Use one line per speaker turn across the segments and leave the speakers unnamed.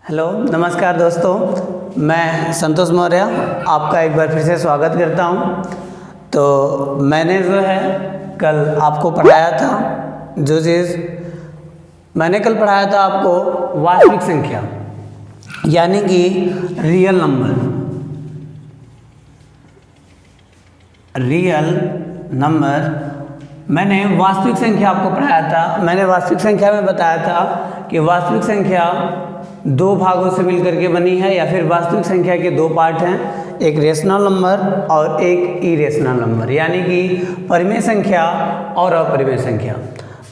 Hello नमस्कार दोस्तों, मैं संतोष मौर्य आपका एक बार फिर से स्वागत करता हूं। तो मैंने जो है कल आपको पढ़ाया था, जो चीज़ मैंने कल पढ़ाया था आपको वास्तविक संख्या यानी कि रियल नंबर मैंने वास्तविक संख्या आपको पढ़ाया था। मैंने वास्तविक संख्या में बताया था कि वास्तविक संख्या दो भागों से मिलकर के बनी है, या फिर वास्तविक संख्या के दो पार्ट हैं, एक रेशनल नंबर और एक इरेशनल नंबर, यानी कि परिमेय संख्या और अपरिमेय संख्या।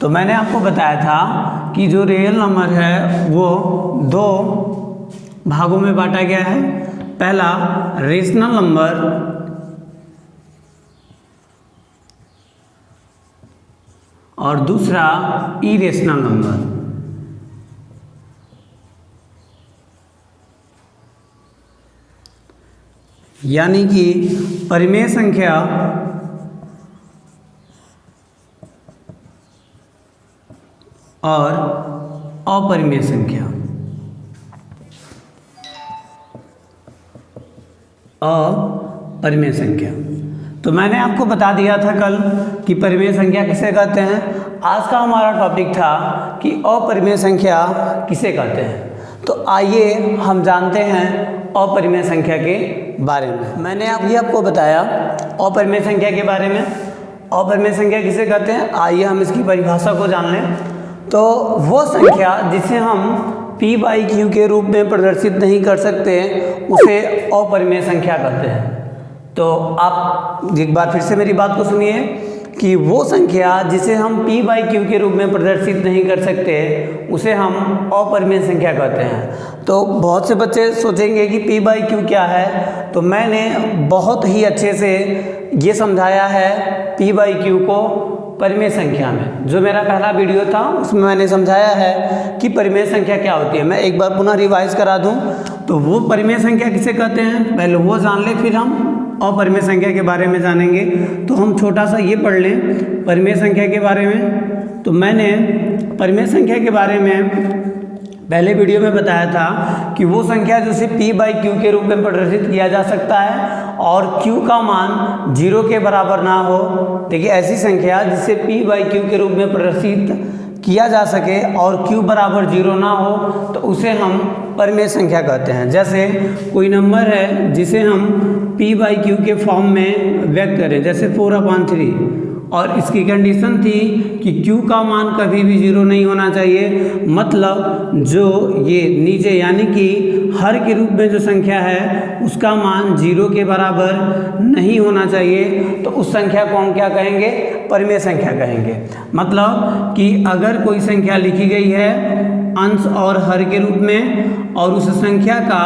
तो मैंने आपको बताया था कि जो रियल नंबर है वो दो भागों में बांटा गया है। पहला रेशनल नंबर और दूसरा इरेशनल नंबर। यानी कि परिमेय संख्या और अपरिमेय संख्या। अपरिमेय संख्या तो मैंने आपको बता दिया था कल कि परिमेय संख्या किसे कहते हैं। आज का हमारा टॉपिक था कि अपरिमेय संख्या किसे कहते हैं। तो आइए हम जानते हैं अपरिमेय संख्या के बारे में। मैंने अभी आपको बताया अपरिमेय संख्या के बारे में। अपरिमेय संख्या किसे कहते हैं, आइए हम इसकी परिभाषा को जान लें। तो वो संख्या जिसे हम p/q के रूप में प्रदर्शित नहीं कर सकते उसे अपरिमेय संख्या कहते हैं। तो आप एक बार फिर से मेरी बात को सुनिए कि वो संख्या जिसे हम p/q के रूप में प्रदर्शित नहीं कर सकते उसे हम अपरिमेय संख्या कहते हैं। तो बहुत से बच्चे सोचेंगे कि p/q क्या है, तो मैंने बहुत ही अच्छे से ये समझाया है p/q को परिमेय संख्या में। जो मेरा पहला वीडियो था उसमें मैंने समझाया है कि परिमेय संख्या क्या होती है। मैं एक बार पुनः रिवाइज करा दूं तो वो परिमेय संख्या किसे कहते हैं पहले वो जान ले, फिर हम अपरिमेय संख्या के बारे में जानेंगे। तो हम छोटा सा ये पढ़ लें परिमेय संख्या के बारे में। तो मैंने परिमेय संख्या के बारे में पहले वीडियो में बताया था कि वो संख्या जिसे p/q के रूप में प्रदर्शित किया जा सकता है और q का मान 0 के बराबर ना हो। देखिए ऐसी संख्या जिसे p/q के रूप में प्रदर्शित किया जा सके और q बराबर 0 ना हो तो उसे हम परिमेय संख्या कहते हैं। जैसे कोई नंबर है जिसे हम p/q के फॉर्म में व्यक्त करें, जैसे 4/3, और इसकी कंडीशन थी कि q का मान कभी भी 0 नहीं होना चाहिए। मतलब जो ये नीचे यानी कि हर के रूप में जो संख्या है उसका मान 0 के बराबर नहीं होना चाहिए। तो उस संख्या को हम क्या कहेंगे, परिमेय संख्या कहेंगे। मतलब कि अगर कोई संख्या लिखी गई है अंश और हर के रूप में और उस संख्या का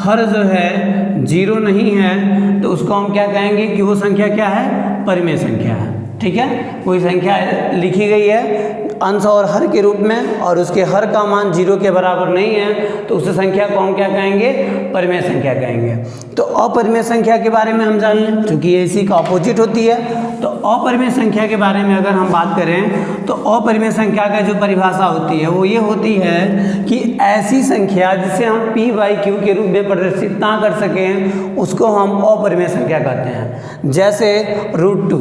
हर जो है 0 नहीं है तो उसको हम क्या कहेंगे कि वो संख्या क्या है, परिमेय संख्या है। ठीक है, कोई संख्या लिखी गई है अंश और हर के रूप में और उसके हर का मान 0 के बराबर नहीं है तो उस संख्या को हम क्या कहेंगे, परिमेय संख्या कहेंगे। तो अपरिमेय संख्या के बारे में हम जान लें, क्योंकि ये इसी का ऑपोजिट होती है। तो अपरिमेय संख्या के बारे में अगर हम बात करें तो अपरिमेय संख्या का जो परिभाषा होती है वो ये होती है कि ऐसी संख्या जिसे हम p/q के रूप में प्रदर्शित ना कर सकें उसको हम अपरिमेय संख्या कहते हैं। जैसे √2।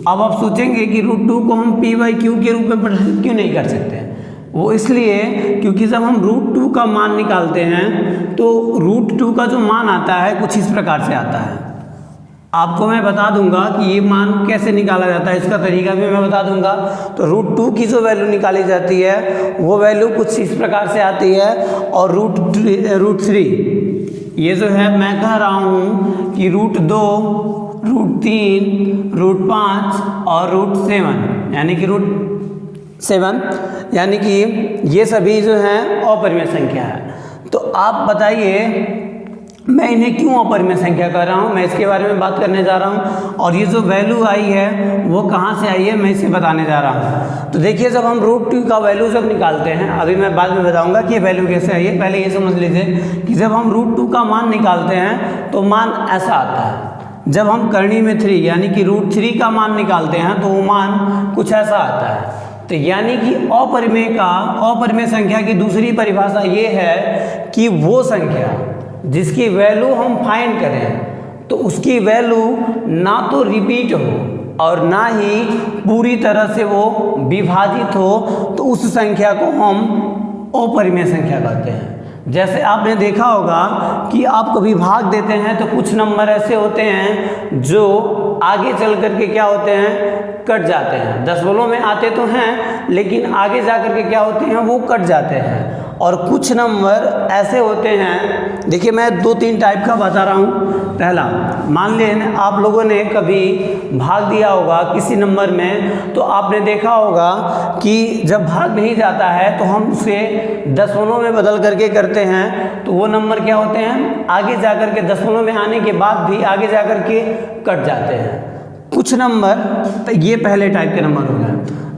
अब आप सोचेंगे कि √2 को हम p/q के रूप में प्रदर्शित क्यों नहीं कर सकते। वो इसलिए क्योंकि जब हम √2 का मान निकालते हैं तो √2 का जो मान आता है कुछ इस प्रकार से आता है। आपको मैं बता दूंगा कि ये मान कैसे निकाला जाता है, इसका तरीका भी मैं बता दूंगा। तो √2 की जो वैल्यू निकाली जाती है वो वैल्यू कुछ इस प्रकार से आती है। और √3 ये जो है मैं कह रहा हूँ कि √2, √3, √5 और √7 यानी कि √7 यानी कि ये सभी जो हैं अपरिमेय संख्या है। तो आप बताइए मैं इन्हें क्यों अपरिमेय संख्या कर रहा हूँ, मैं इसके बारे में बात करने जा रहा हूँ। और ये जो वैल्यू आई है वो कहाँ से आई है मैं इसे बताने जा रहा हूँ। तो देखिए जब हम √2 का वैल्यू जब निकालते हैं, अभी मैं बाद में बताऊँगा कि ये वैल्यू कैसे आई है, पहले ये समझ लीजिए कि जब हम √2 का मान निकालते हैं तो मान ऐसा आता है। जब हम करनी में 3 यानी कि √3 का मान निकालते हैं तो वो मान कुछ ऐसा आता है। तो यानी कि अपरिमेय संख्या की दूसरी परिभाषा ये है कि वो संख्या जिसकी वैल्यू हम फाइंड करें तो उसकी वैल्यू ना तो रिपीट हो और ना ही पूरी तरह से वो विभाजित हो, तो उस संख्या को हम अपरिमेय संख्या कहते हैं। जैसे आपने देखा होगा कि आप कभी भाग देते हैं तो कुछ नंबर ऐसे होते हैं जो आगे चल करके क्या होते हैं, कट जाते हैं। दशमलव में आते तो हैं लेकिन आगे जा करके क्या होते हैं, वो कट जाते हैं। और कुछ नंबर ऐसे होते हैं, देखिए मैं 2-3 टाइप का बता रहा हूँ। पहला, मान लें आप लोगों ने कभी भाग दिया होगा किसी नंबर में, तो आपने देखा होगा कि जब भाग नहीं जाता है तो हम उसे दशमलव में बदल करके करते हैं, तो वो नंबर क्या होते हैं, आगे जा कर के दशमलव में आने के बाद भी आगे जा कर के कट जाते हैं। कुछ नंबर, तो ये पहले टाइप के नंबर हो गए।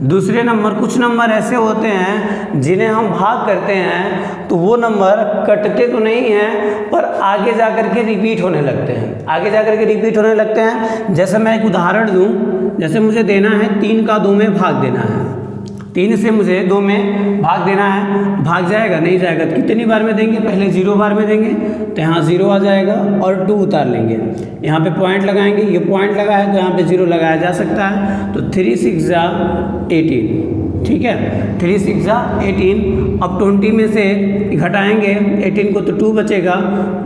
दूसरे नंबर, कुछ नंबर ऐसे होते हैं जिन्हें हम भाग करते हैं तो वो नंबर कटते तो नहीं हैं पर आगे जा कर के रिपीट होने लगते हैं, आगे जा कर के रिपीट होने लगते हैं। जैसे मैं एक उदाहरण दूं, जैसे मुझे देना है 3 का 2 में भाग देना है, 3 से मुझे 2 में भाग देना है, भाग जाएगा नहीं जाएगा, तो कितनी बार में देंगे, पहले 0 बार में देंगे तो यहाँ 0 आ जाएगा और 2 उतार लेंगे, यहाँ पे पॉइंट लगाएंगे, ये पॉइंट लगा है तो यहाँ पे 0 लगाया जा सकता है। तो 3 6 18, ठीक है, 3 6 18। अब 20 में से घटाएंगे 18 को तो 2 बचेगा,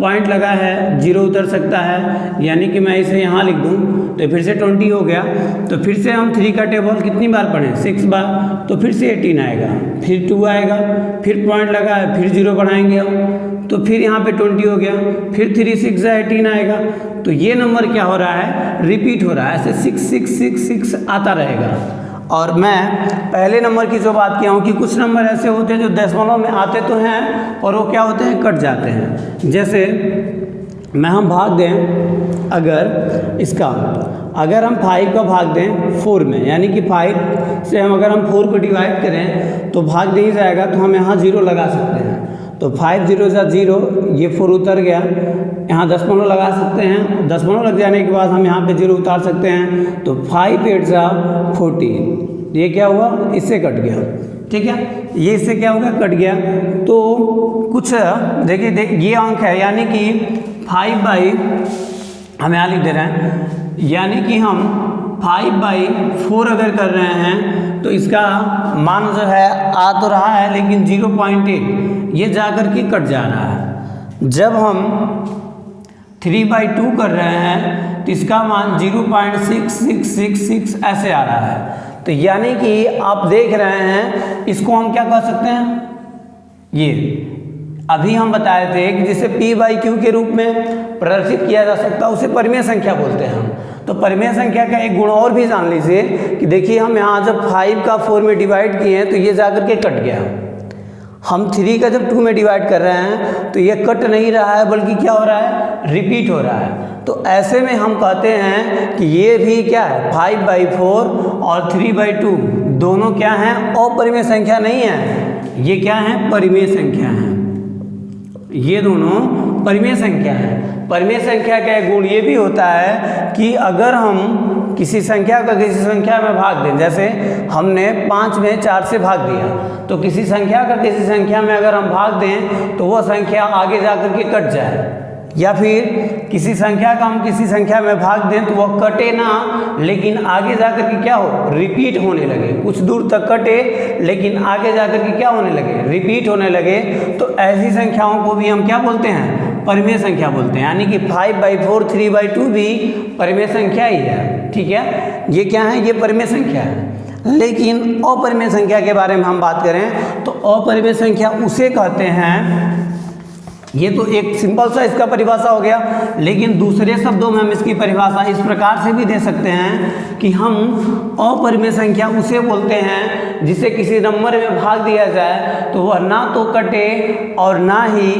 पॉइंट लगा है 0 उतर सकता है, यानी कि मैं इसे यहाँ लिख दूँ तो फिर से 20 हो गया। तो फिर से हम 3 का टेबल कितनी बार पढ़ें, 6 बार, तो फिर से 18 आएगा, फिर 2 आएगा, फिर पॉइंट लगा है, फिर 0 बढ़ाएंगे हम, तो फिर यहाँ पे 20 हो गया, फिर 3 6 18 आएगा। तो ये नंबर क्या हो रहा है, रिपीट हो रहा है, ऐसे 6 6 6 6 आता रहेगा। और मैं पहले नंबर की जो बात किया हूँ कि कुछ नंबर ऐसे होते हैं जो दशमलव में आते तो हैं और वो क्या होते हैं, कट जाते हैं। जैसे मैं हम भाग दें अगर इसका, अगर हम 5 का भाग दें 4 में, यानी कि 5 से हम अगर हम 4 को डिवाइड करें तो भाग नहीं जाएगा, तो हम यहाँ 0 लगा सकते हैं। तो 5 0 0, ये 4 उतर गया, यहाँ दशमलव लगा सकते हैं, दशमलव लग जाने के बाद हम यहाँ पे 0 उतार सकते हैं। तो 5 8 14, ये क्या हुआ, इससे कट गया, ठीक है, ये इससे क्या हो गया, कट गया। तो कुछ देखिए ये अंक है, यानी कि 5/, हम यहाँ लिख दे रहे हैं, यानी कि हम 5/4 अगर कर रहे हैं तो इसका मान जो है आ तो रहा है लेकिन 0.8 ये जा कर के कट जा रहा है। जब हम 3/2 कर रहे हैं तो इसका मान 0.6666 ऐसे आ रहा है। तो यानी कि आप देख रहे हैं, इसको हम क्या कह सकते हैं, ये अभी हम बताए थे कि जिसे p/q के रूप में प्रदर्शित किया जा सकता है उसे परिमेय संख्या बोलते हैं हम। तो परिमेय संख्या का एक गुण और भी जान लीजिए कि देखिए हम यहाँ जब 5 का 4 में डिवाइड किए हैं तो ये जाकर के कट गया, हम 3 का जब 2 में डिवाइड कर रहे हैं तो ये कट नहीं रहा है बल्कि क्या हो रहा है, रिपीट हो रहा है। तो ऐसे में हम कहते हैं कि ये भी क्या है, 5/4 और 3/2 दोनों क्या हैं, अपरिमेय संख्या नहीं है, ये क्या है, परिमेय संख्या है, ये दोनों परिमेय संख्या है। परिमेय संख्या का एक गुण ये भी होता है कि अगर हम किसी संख्या का किसी संख्या में भाग दें, जैसे हमने 5 में 4 से भाग दिया, तो किसी संख्या का किसी संख्या में अगर हम भाग दें तो वह संख्या आगे जा कर के कट जाए, या फिर किसी संख्या का हम किसी संख्या में भाग दें तो वह कटे ना लेकिन आगे जा कर के क्या हो, रिपीट होने लगे, कुछ दूर तक कटे लेकिन आगे जा कर के क्या होने लगे, रिपीट होने लगे। तो ऐसी संख्याओं को भी हम क्या बोलते हैं, परिमेय संख्या बोलते हैं। यानी कि 5/4 3/2 भी परिमेय संख्या ही है, ठीक है, ये क्या है, ये परिमेय संख्या है। लेकिन अपरिमेय संख्या के बारे में हम बात करें तो अपरिमेय संख्या उसे कहते हैं, ये तो एक सिंपल सा इसका परिभाषा हो गया, लेकिन दूसरे शब्दों में हम इसकी परिभाषा इस प्रकार से भी दे सकते हैं कि हम अपरिमेय संख्या उसे बोलते हैं जिसे किसी नंबर में भाग दिया जाए तो वह ना तो कटे और ना ही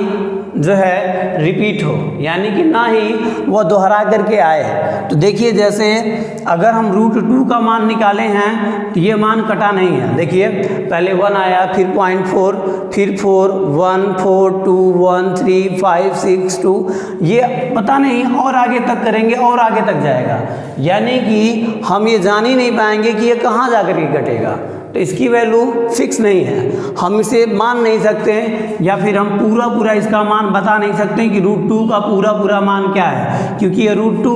जो है रिपीट हो, यानी कि ना ही वह दोहरा करके आए। तो देखिए जैसे अगर हम √2 का मान निकाले हैं तो ये मान कटा नहीं है, देखिए पहले 1 आया, फिर 0.4, फिर 4 1 4 2 1 3 5 6 2, ये पता नहीं और आगे तक करेंगे और आगे तक जाएगा, यानी कि हम ये जान ही नहीं पाएंगे कि ये कहाँ जा कर के कटेगा। तो इसकी वैल्यू फिक्स नहीं है, हम इसे मान नहीं सकते हैं या फिर हम पूरा इसका मान बता नहीं सकते कि √2 का पूरा मान क्या है, क्योंकि ये √2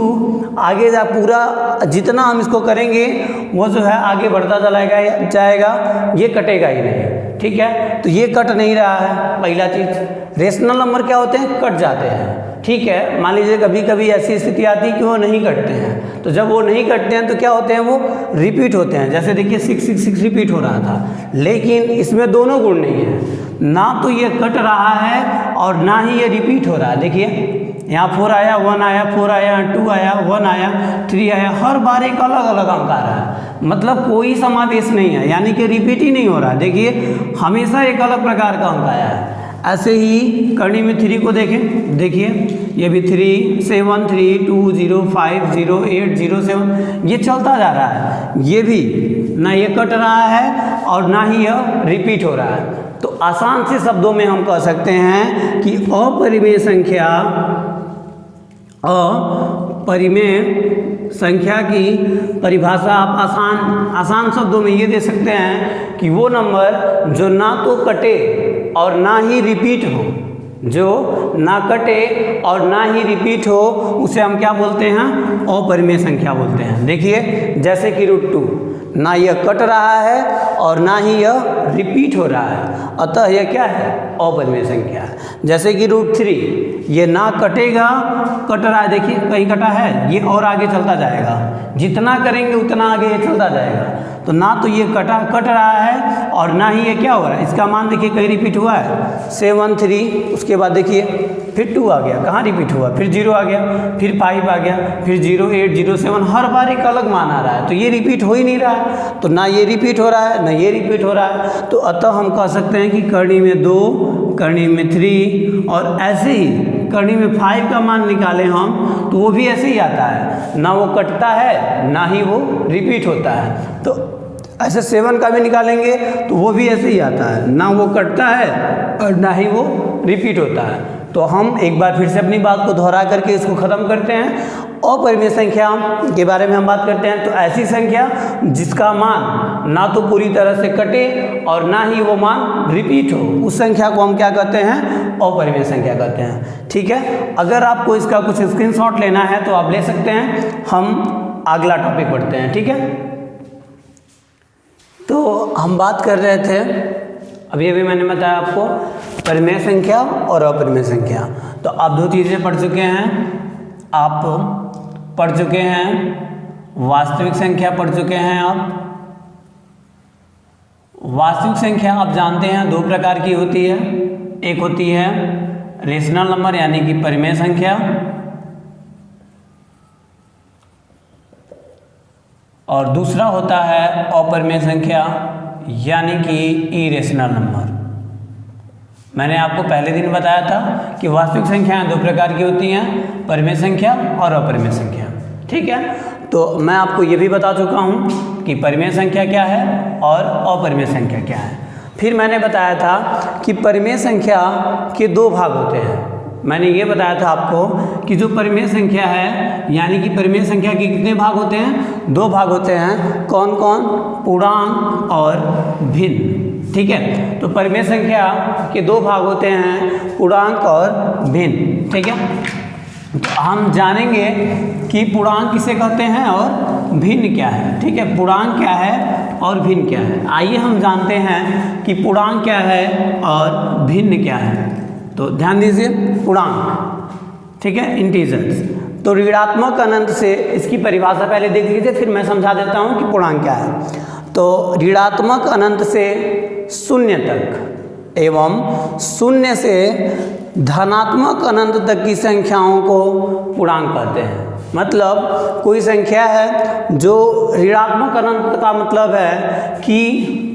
आगे पूरा जितना हम इसको करेंगे वो जो है आगे बढ़ता चला जाएगा, ये कटेगा ही नहीं। ठीक है, तो ये कट नहीं रहा है पहला चीज़। रेशनल नंबर क्या होते हैं, कट जाते हैं। ठीक है, मान लीजिए कभी कभी ऐसी स्थिति आती है कि वो नहीं कटते हैं, तो जब वो नहीं कटते हैं तो क्या होते हैं, वो रिपीट होते हैं। जैसे देखिए 6 रिपीट हो रहा था, लेकिन इसमें दोनों गुण नहीं है, ना तो ये कट रहा है और ना ही ये रिपीट हो रहा है। देखिए यहाँ 4 आया, 1 आया, 4 आया, 2 आया, 1 आया, 3 आया, हर बार एक अलग अलग अंक आ रहा है, मतलब कोई समावेश नहीं है, यानी कि रिपीट ही नहीं हो रहा। देखिए हमेशा एक अलग प्रकार का अंक आया है। ऐसे ही करनी में 3 को देखें, देखिए ये भी 3, 7, 3, 2, 0, 5, 0, 8, 0, 7, ये चलता जा रहा है। ये भी ना ये कट रहा है और ना ही यह रिपीट हो रहा है। तो आसान से शब्दों में हम कह सकते हैं कि अपरिमेय संख्या की परिभाषा आप आसान शब्दों में ये दे सकते हैं कि वो नंबर जो ना तो कटे और ना ही रिपीट हो, जो ना कटे और ना ही रिपीट हो, उसे हम क्या बोलते हैं, अपरिमेय संख्या बोलते हैं। देखिए जैसे कि √2, ना यह कट रहा है और ना ही यह रिपीट हो रहा है, अतः यह क्या है, अपरिमेय संख्या है। जैसे कि √3, ये ना कटेगा, कट रहा है, देखिए कहीं कटा है, ये और आगे चलता जाएगा, जितना करेंगे उतना आगे ये चलता जाएगा। तो ना तो ये कट रहा है और ना ही ये क्या हो रहा है, इसका मान देखिए कहीं रिपीट हुआ है, 7, 3, उसके बाद देखिए फिर 2 आ गया, कहाँ रिपीट हुआ, फिर 0 आ गया, फिर 5 आ गया, फिर 0, 8, 0, 7, हर बार एक अलग मान आ रहा है, तो ये रिपीट हो ही नहीं रहा है। तो ना ये रिपीट हो रहा है, ना ये रिपीट हो रहा है, तो अतः हम कह सकते हैं कि करनी में 2, करनी में 3 और ऐसे ही करनी में 5 का मान निकालें हम तो वो भी ऐसे ही आता है, ना वो कटता है ना ही वो रिपीट होता है। तो ऐसे 7 का भी निकालेंगे तो वो भी ऐसे ही आता है, ना वो कटता है और ना ही वो रिपीट होता है। तो हम एक बार फिर से अपनी बात को दोहरा करके इसको ख़त्म करते हैं। अपरिमेय संख्या के बारे में हम बात करते हैं, तो ऐसी संख्या जिसका मान ना तो पूरी तरह से कटे और ना ही वो मान रिपीट हो, उस संख्या को हम क्या कहते हैं, अपरिमेय संख्या कहते हैं। ठीक है, अगर आपको इसका कुछ स्क्रीनशॉट लेना है तो आप ले सकते हैं। हम अगला टॉपिक पढ़ते हैं। ठीक है, तो हम बात कर रहे थे अभी मैंने बताया आपको परिमेय संख्या और अपरिमेय संख्या। तो आप 2 चीज़ें पढ़ चुके हैं, आप पढ़ चुके हैं वास्तविक संख्या, पढ़ चुके हैं आप। वास्तविक संख्या आप जानते हैं 2 प्रकार की होती है, एक होती है रेशनल नंबर यानी कि परिमेय संख्या, और दूसरा होता है अपरिमेय संख्या यानी कि इरेशनल नंबर। मैंने आपको पहले दिन बताया था कि वास्तविक संख्याएं 2 प्रकार की होती हैं, परिमेय संख्या और अपरिमेय संख्या। ठीक है, तो मैं आपको ये भी बता चुका हूँ कि परिमेय संख्या क्या है और अपरिमेय संख्या क्या है। फिर मैंने बताया था कि परिमेय संख्या के 2 भाग होते हैं। मैंने ये बताया था आपको कि जो परिमेय संख्या है यानी कि परिमेय संख्या के कितने भाग होते हैं, 2 भाग होते हैं। कौन कौन, पूर्णांक और भिन्न। ठीक है, तो परिमेय संख्या के 2 भाग होते हैं, पूर्णांक और भिन्न। ठीक है, तो हम जानेंगे कि पूर्णांक किसे कहते हैं और भिन्न क्या है। ठीक है, पूर्णांक क्या है और भिन्न क्या है, आइए हम जानते हैं कि पूर्णांक क्या है और भिन्न क्या है। तो ध्यान दीजिए, पूर्णांक, ठीक है, इंटीजर्स। तो ऋणात्मक अनंत से, इसकी परिभाषा पहले देख लीजिए फिर मैं समझा देता हूँ कि पूर्णांक क्या है। तो ऋणात्मक अनंत से 0 तक एवं 0 से धनात्मक अनंत तक की संख्याओं को पूर्णांक कहते हैं। मतलब कोई संख्या है जो ऋणात्मक अनंत का मतलब है कि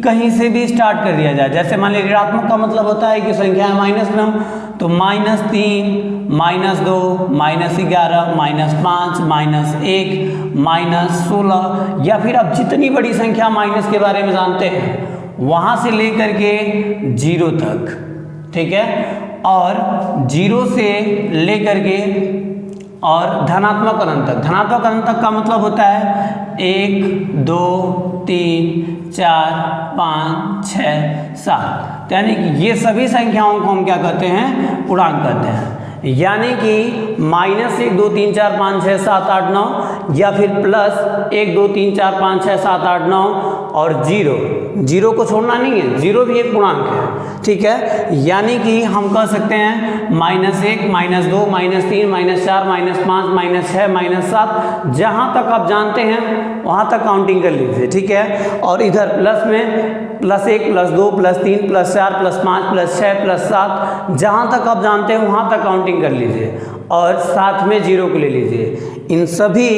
कहीं से भी स्टार्ट कर दिया जाए। जैसे मान लीजिए ऋणात्मक का मतलब होता है कि संख्या माइनस में हो, तो -3, -2, -11, -5, -1, -16, या फिर आप जितनी बड़ी संख्या माइनस के बारे में जानते हैं वहाँ से लेकर के 0 तक। ठीक है, और 0 से लेकर के और धनात्मक अनंतक। धनात्मक अनंतक का मतलब होता है 1 2 3 4 5 6 7, यानी कि ये सभी संख्याओं को हम क्या कहते हैं, पूर्णांक कहते हैं। यानी कि -1 2 3 4 5 6 7 8 9 या फिर +1 2 3 4 5 6 7 8 9 और 0 को छोड़ना नहीं है, 0 भी एक पूर्णांक है, ठीक है। यानी कि हम कह सकते हैं -1 -2 -3 -4 -5 -6 -7, जहाँ तक आप जानते हैं वहाँ तक काउंटिंग कर लीजिए, ठीक है। और इधर प्लस में +1 +2 +3 +4 +5 +6 +7, जहाँ तक आप जानते हैं वहाँ तक काउंटिंग कर लीजिए और साथ में 0 को ले लीजिए। इन सभी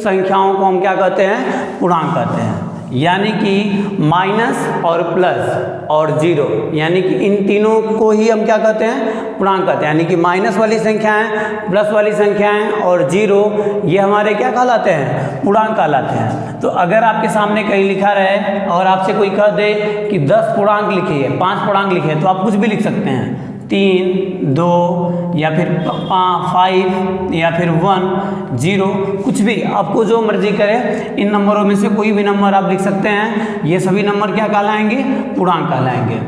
संख्याओं को हम क्या कहते हैं, पूर्णांक कहते हैं। यानी कि माइनस और प्लस और 0, यानी कि इन तीनों को ही हम क्या कहते हैं, पूर्णांक कहते हैं। यानी कि माइनस वाली संख्याएं, प्लस वाली संख्याएं और 0 ये हमारे क्या कहलाते हैं, पूर्णांक कहलाते हैं। तो अगर आपके सामने कहीं लिखा रहे और आपसे कोई कह दे कि 10 पूर्णांक लिखिए, 5 पूर्णांक लिखिए, तो आप कुछ भी लिख सकते हैं, 3 2 या फिर 5 या फिर 1 0, कुछ भी आपको जो मर्जी करे, इन नंबरों में से कोई भी नंबर आप लिख सकते हैं। ये सभी नंबर क्या कहलाएंगे, पूर्णांक कहलाएंगे।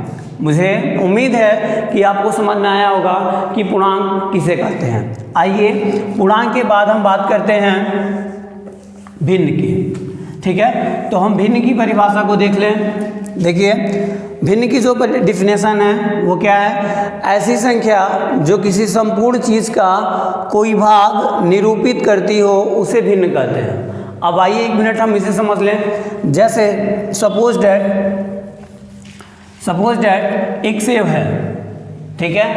मुझे उम्मीद है कि आपको समझ में आया होगा कि पूर्णांक किसे कहते हैं। आइए पूर्णांक के बाद हम बात करते हैं भिन्न की, ठीक है। तो हम भिन्न की परिभाषा को देख लें। देखिए भिन्न की जो डिफिनेशन है वो क्या है, ऐसी संख्या जो किसी संपूर्ण चीज़ का कोई भाग निरूपित करती हो उसे भिन्न कहते हैं। अब आइए 1 मिनट हम इसे समझ लें। जैसे सपोज डैट एक सेव है, ठीक है,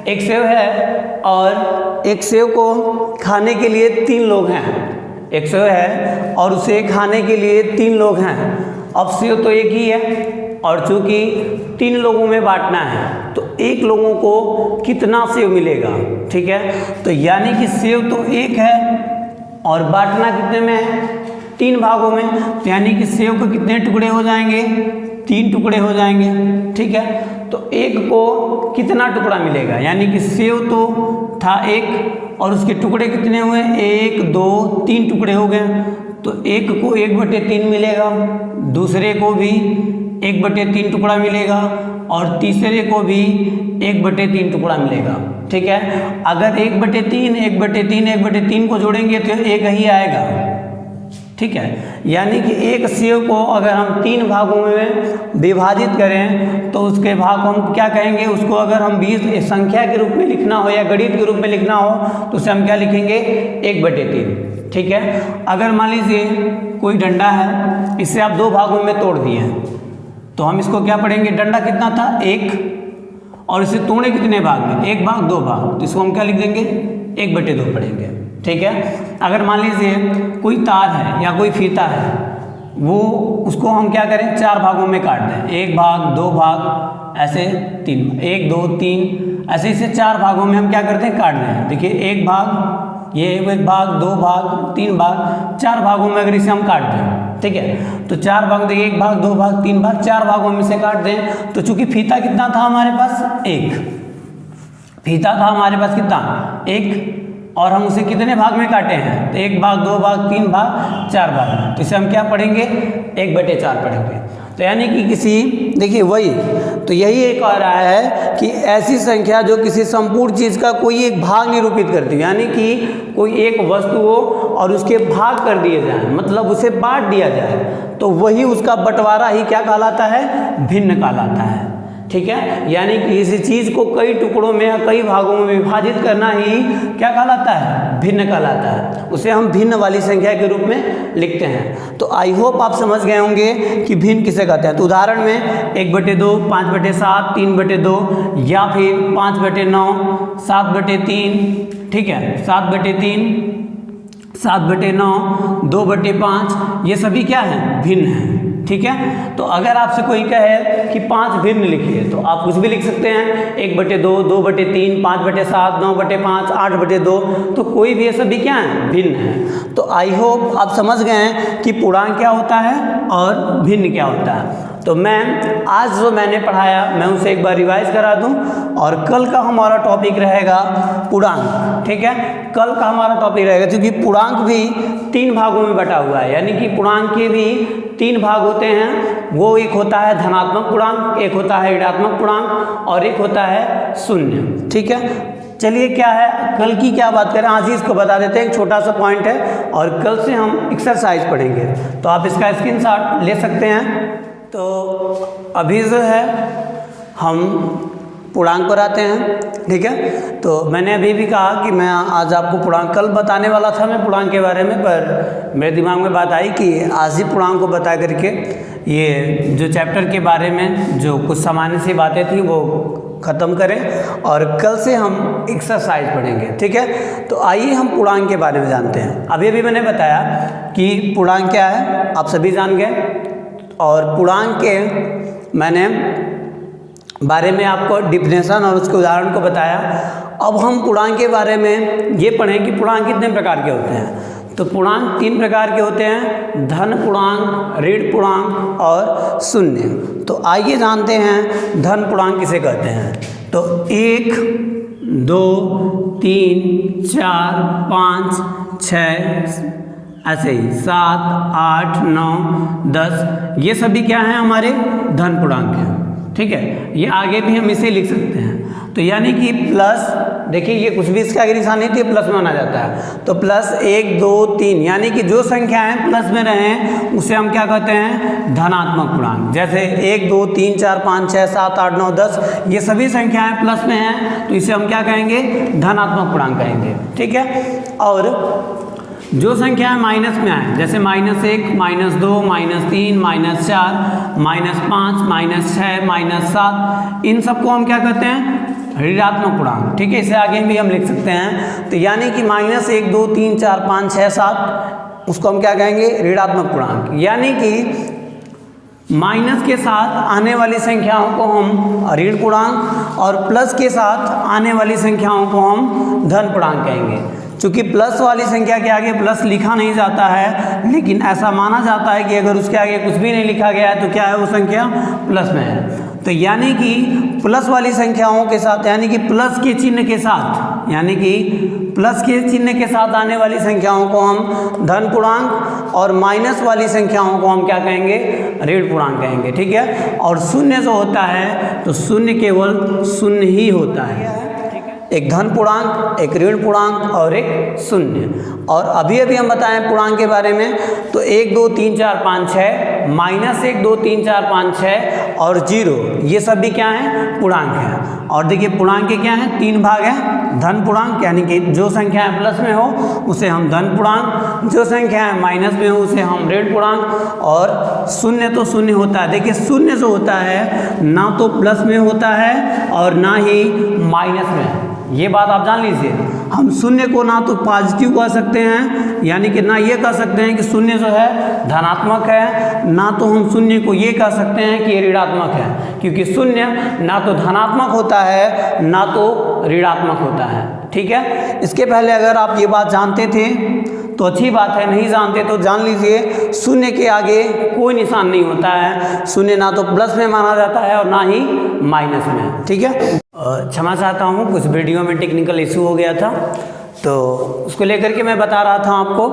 एक सेव है और एक सेव को खाने के लिए 3 लोग हैं। एक सेव है और उसे खाने के लिए 3 लोग हैं। अब सेव तो एक ही है और चूंकि 3 लोगों में बांटना है तो 1 लोगों को कितना सेव मिलेगा, ठीक है। तो यानी कि सेव तो एक है और बांटना कितने में है, 3 भागों में। तो यानी कि सेव के कितने टुकड़े हो जाएंगे, 3 टुकड़े हो जाएंगे, ठीक है। तो 1 को कितना टुकड़ा मिलेगा, यानी कि सेव तो था 1 और उसके टुकड़े कितने हुए, 1 2 3 टुकड़े हो गए। तो 1 को 1/3 मिलेगा, दूसरे को भी 1/3 टुकड़ा मिलेगा और तीसरे को भी 1/3 टुकड़ा मिलेगा, ठीक है। अगर 1/3 1/3 1/3 को जोड़ेंगे तो 1 ही आएगा, ठीक है। यानी कि एक सेव को अगर हम 3 भागों में विभाजित करें तो उसके भाग को हम क्या कहेंगे, उसको अगर हम 20 संख्या के रूप में लिखना हो या गणित के रूप में लिखना हो तो उसे हम क्या लिखेंगे, 1/3, ठीक है। अगर मान लीजिए कोई डंडा है, इसे आप 2 भागों में तोड़ दिए तो हम इसको क्या पढ़ेंगे, डंडा कितना था 1 और इसे तोड़े कितने भाग में, 1 भाग 2 भाग, तो इसको हम क्या लिख देंगे, 1/2 पढ़ेंगे, ठीक है। अगर मान लीजिए कोई तार है या कोई फीता है, वो उसको हम क्या करें, 4 भागों में काट दें, 1 भाग 2 भाग ऐसे 3, 1 2 3 ऐसे इसे 4 भागों में हम क्या करते हैं, काट दें। देखिए 1 भाग, ये 1 भाग 2 भाग 3 भाग, 4 भागों में अगर इसे हम काट दें, ठीक है। तो 4 भाग देखिए, 1 भाग 2 भाग 3 भाग, 4 भागों में से काट दें। तो चूंकि फीता कितना था हमारे पास, 1 फीता था हमारे पास, कितना 1, और हम उसे कितने भाग में काटे हैं, तो 1 भाग 2 भाग 3 भाग 4 भाग में। तो इसे हम क्या पढ़ेंगे, 1/4 पढ़ेंगे। तो यानी कि किसी, देखिए वही तो यही एक आ रहा है कि ऐसी संख्या जो किसी संपूर्ण चीज़ का कोई एक भाग निरूपित करती है, यानी कि कोई एक वस्तु हो और उसके भाग कर दिए जाएं, मतलब उसे बांट दिया जाए, तो वही उसका बंटवारा ही क्या कहलाता है, भिन्न कहलाता है, ठीक है। यानी कि किसी चीज़ को कई टुकड़ों में या कई भागों में विभाजित करना ही क्या कहलाता है, भिन्न कहलाता है। उसे हम भिन्न वाली संख्या के रूप में लिखते हैं। तो आई होप आप समझ गए होंगे कि भिन्न किसे कहते हैं। तो उदाहरण में 1/2 5/7 3/2 या फिर 5/9 7/3, ठीक है, 7/3 7/9 2/5, ये सभी क्या है, भिन्न है, ठीक है। तो अगर आपसे कोई कहे कि 5 भिन्न लिखिए तो आप कुछ भी लिख सकते हैं, 1/2 2/3 5/7 9/5 8/2, तो कोई भी ये सभी क्या है, भिन्न है। तो आई होप आप समझ गए हैं कि पूर्णांक क्या होता है और भिन्न क्या होता है। तो मैं आज जो मैंने पढ़ाया मैं उसे एक बार रिवाइज करा दूं, और कल का हमारा टॉपिक रहेगा पूर्णांक। ठीक है, कल का हमारा टॉपिक रहेगा, क्योंकि पूर्णांक भी 3 भागों में बटा हुआ है, यानी कि पूर्णांक के भी 3 भाग होते हैं। वो एक होता है धनात्मक पूर्णांक, एक होता है ऋणात्मक पूर्णांक, और एक होता है शून्य। ठीक है, चलिए क्या है कल की क्या बात करें, आज ही इसको बता देते हैं, एक छोटा सा पॉइंट है, और कल से हम एक्सरसाइज पढ़ेंगे, तो आप इसका स्क्रीनशॉट ले सकते हैं। तो अभी जो है हम पूर्णांक पर आते हैं। ठीक है, तो मैंने अभी भी कहा कि मैं आज आपको पूर्णांक कल बताने वाला था मैं पूर्णांक के बारे में, पर मेरे दिमाग में बात आई कि आज ही पूर्णांक को बता करके ये जो चैप्टर के बारे में जो कुछ सामान्य सी बातें थी वो ख़त्म करें, और कल से हम एक्सरसाइज पढ़ेंगे। ठीक है, तो आइए हम पूर्णांक के बारे में जानते हैं। अभी मैंने बताया कि पूर्णांक क्या है, आप सभी जान गए, और पूर्णांक के मैंने बारे में आपको डिफिनेशन और उसके उदाहरण को बताया। अब हम पूर्णांक के बारे में ये पढ़ें कि पूर्णांक कितने प्रकार के होते हैं। तो पूर्णांक 3 प्रकार के होते हैं, धन पूर्णांक, ऋण पूर्णांक और शून्य। तो आइए जानते हैं धन पूर्णांक किसे कहते हैं। तो 1, 2, 3, 4, 5, 6, ऐसे ही 7, 8, 9, 10, ये सभी क्या हैं हमारे धन पूर्णांक हैं। ठीक है, ये आगे भी हम इसे लिख सकते हैं। तो यानी कि प्लस, देखिए ये कुछ भी इसके आगे निशान नहीं थी, प्लस माना जाता है। तो प्लस 1, 2, 3, यानी कि जो संख्याएं प्लस में रहें उसे हम क्या कहते हैं, धनात्मक पूर्णांक। जैसे 1, 2, 3, 4, 5, 6, 7, 8, 9, 10, ये सभी संख्याएं प्लस में हैं, तो इसे हम क्या कहेंगे, धनात्मक पूर्णांक कहेंगे। ठीक है, और जो संख्याएं माइनस में आए, जैसे -1, -2, -3, -4, -5, -6, -7, इन सबको हम क्या कहते हैं, ऋणात्मक पूर्णांक। ठीक है, इसे आगे भी हम लिख सकते हैं। तो यानी कि -1, 2, 3, 4, 5, 6, 7, उसको हम क्या कहेंगे, ऋणात्मक पूर्णांक। यानी कि माइनस के साथ आने वाली संख्याओं को हम ऋण पूर्णांक, और प्लस के साथ आने वाली संख्याओं को हम धन पूर्णांक कहेंगे। चूँकि प्लस वाली संख्या के आगे प्लस लिखा नहीं जाता है, लेकिन ऐसा माना जाता है कि अगर उसके आगे कुछ भी नहीं लिखा गया है तो क्या है, वो संख्या प्लस में है। तो यानी कि प्लस वाली संख्याओं के साथ, यानी कि प्लस के चिन्ह के साथ, यानी कि प्लस के चिन्ह के साथ आने वाली संख्याओं को हम धन पूर्णांक, और माइनस वाली संख्याओं को हम क्या कहेंगे, ऋण पूर्णांक कहेंगे। ठीक है, और शून्य जो होता है तो शून्य केवल शून्य ही होता है, एक धन पूर्णांक, एक ऋण पूर्णांक और एक शून्य। और अभी हम बताएं पूर्णांक के बारे में, तो 1, 2, 3, 4, 5, 6, -1, 2, 3, 4, 5, 6 और 0, ये सब भी क्या हैं, पूर्णांक हैं। और देखिए पूर्णांक के क्या हैं, 3 भाग हैं, धन पूर्णांक यानी कि जो संख्याएं प्लस में हो उसे हम धन पूर्णांक, जो संख्याएं माइनस में हो उसे हम ऋण पूर्णांक, और शून्य तो शून्य होता है। देखिए शून्य जो होता है ना तो प्लस में होता है और ना ही माइनस में, ये बात आप जान लीजिए। हम शून्य को ना तो पॉजिटिव कह सकते हैं, यानी कि ना ये कह सकते हैं कि शून्य जो है धनात्मक है, ना तो हम शून्य को ये कह सकते हैं कि ये ऋणात्मक है, क्योंकि शून्य ना तो धनात्मक होता है ना तो ऋणात्मक होता है। ठीक है, इसके पहले अगर आप ये बात जानते थे तो अच्छी बात है, नहीं जानते तो जान लीजिए शून्य के आगे कोई निशान नहीं होता है। शून्य ना तो प्लस में माना जाता है और ना ही माइनस में। ठीक है, क्षमा चाहता हूँ, कुछ वीडियो में टेक्निकल इशू हो गया था, तो उसको लेकर के मैं बता रहा था आपको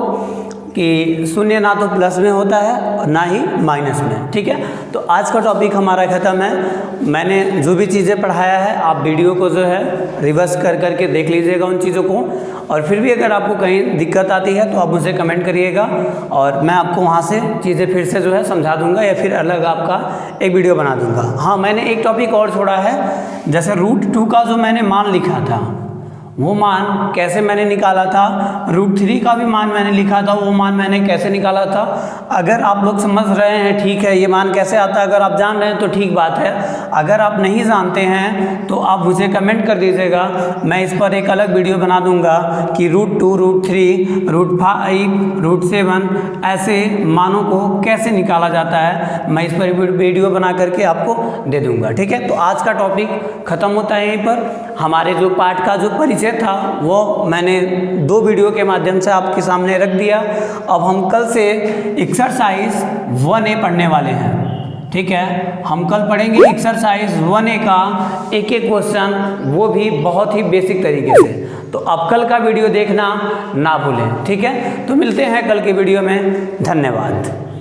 कि शून्य ना तो प्लस में होता है और ना ही माइनस में। ठीक है, तो आज का टॉपिक हमारा ख़त्म है। मैंने जो भी चीज़ें पढ़ाया है आप वीडियो को जो है रिवर्स कर करके देख लीजिएगा उन चीज़ों को, और फिर भी अगर आपको कहीं दिक्कत आती है तो आप मुझे कमेंट करिएगा, और मैं आपको वहाँ से चीज़ें फिर से जो है समझा दूंगा, या फिर अलग आपका एक वीडियो बना दूंगा। हाँ, मैंने एक टॉपिक और छोड़ा है, जैसे √2 का जो मैंने मान लिखा था वो मान कैसे मैंने निकाला था, √3 का भी मान मैंने लिखा था, वो मान मैंने कैसे निकाला था। अगर आप लोग समझ रहे हैं ठीक है ये मान कैसे आता है, अगर आप जान रहे हैं तो ठीक बात है, अगर आप नहीं जानते हैं तो आप मुझे कमेंट कर दीजिएगा, मैं इस पर एक अलग वीडियो बना दूंगा कि √2, √3, √5, √7 ऐसे मानों को कैसे निकाला जाता है, मैं इस पर वीडियो बना करके आपको दे दूंगा। ठीक है, तो आज का टॉपिक ख़त्म होता है यहीं पर। हमारे जो पाठ का जो परिचय था वो मैंने 2 वीडियो के माध्यम से आपके सामने रख दिया। अब हम कल से एक्सरसाइज 1A पढ़ने वाले हैं। ठीक है। हम कल पढ़ेंगे एक्सरसाइज 1A का एक एक क्वेश्चन, वो भी बहुत ही बेसिक तरीके से। तो अब कल का वीडियो देखना ना भूलें, ठीक है। तो मिलते हैं कल के वीडियो में, धन्यवाद।